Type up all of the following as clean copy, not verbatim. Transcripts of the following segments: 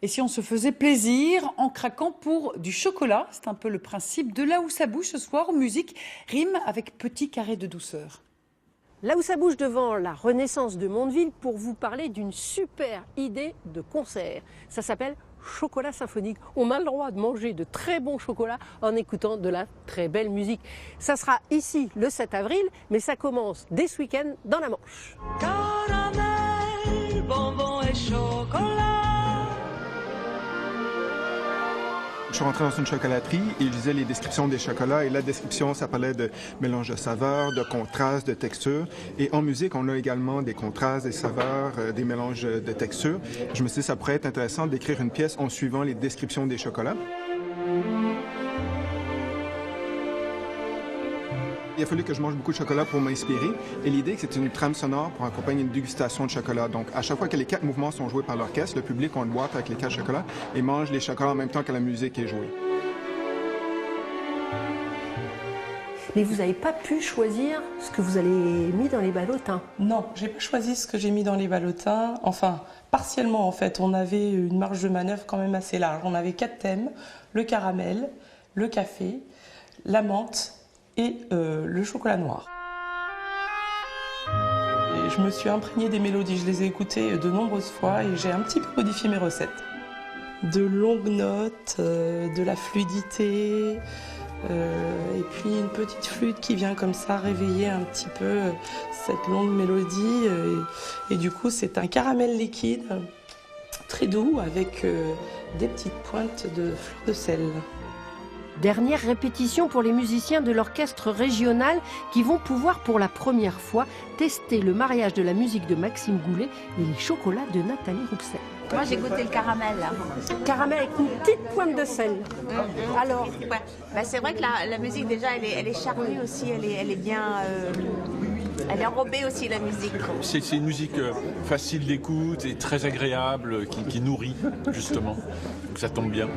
Et si on se faisait plaisir en craquant pour du chocolat? C'est un peu le principe de Là où ça bouge ce soir, où musique rime avec petit carré de douceur. Là où ça bouge devant la Renaissance de Mondeville pour vous parler d'une super idée de concert. Ça s'appelle Chocolat Symphonique. On a le droit de manger de très bons chocolats en écoutant de la très belle musique. Ça sera ici le 7 avril, mais ça commence dès ce week-end dans la Manche. Caramel, bonbons et chocolat. Je suis rentré dans une chocolaterie et je lisais les descriptions des chocolats. Et la description, ça parlait de mélange de saveurs, de contrastes, de textures. Et en musique, on a également des contrastes, des saveurs, des mélanges de textures. Je me suis dit, ça pourrait être intéressant d'écrire une pièce en suivant les descriptions des chocolats. Il a fallu que je mange beaucoup de chocolat pour m'inspirer. Et l'idée, c'est une trame sonore pour accompagner une dégustation de chocolat. Donc, à chaque fois que les 4 mouvements sont joués par l'orchestre, le public a une boîte avec les 4 chocolats et mange les chocolats en même temps que la musique est jouée. Mais vous n'avez pas pu choisir ce que vous avez mis dans les ballotins? Non, j'ai pas choisi ce que j'ai mis dans les ballotins. Enfin, partiellement en fait. On avait une marge de manœuvre quand même assez large. On avait 4 thèmes, le caramel, le café, la menthe et le chocolat noir. Et je me suis imprégnée des mélodies, je les ai écoutées de nombreuses fois et j'ai un petit peu modifié mes recettes. De longues notes, de la fluidité, et puis une petite flûte qui vient comme ça réveiller un petit peu cette longue mélodie. Et du coup, c'est un caramel liquide, très doux, avec des petites pointes de fleurs de sel. Dernière répétition pour les musiciens de l'orchestre régional qui vont pouvoir pour la première fois tester le mariage de la musique de Maxime Goulet et les chocolats de Nathalie Rouxel. Moi j'ai goûté le caramel là. Caramel avec une petite pointe de sel. Alors, C'est vrai que la musique déjà elle est charnue aussi, elle est bien... Elle est enrobée aussi la musique. C'est une musique facile d'écoute et très agréable, qui nourrit justement. Donc ça tombe bien.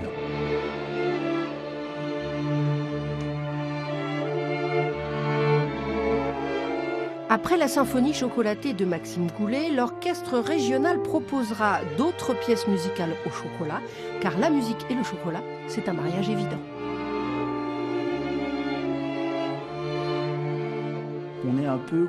après la symphonie chocolatée de Maxime Goulet, l'orchestre régional proposera d'autres pièces musicales au chocolat, car la musique et le chocolat, c'est un mariage évident. On est un peu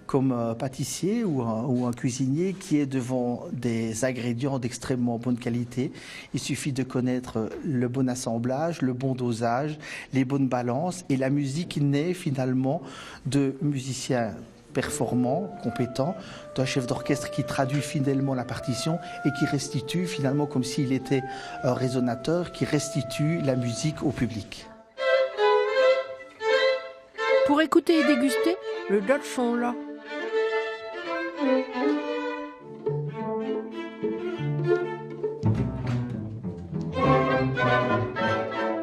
comme un pâtissier ou un cuisinier qui est devant des ingrédients d'extrêmement bonne qualité. Il suffit de connaître le bon assemblage, le bon dosage, les bonnes balances, et la musique naît finalement de musiciens performants, compétents, d'un chef d'orchestre qui traduit fidèlement la partition et qui restitue finalement, comme s'il était un résonateur, qui restitue la musique au public. Pour écouter et déguster, les dates sont là.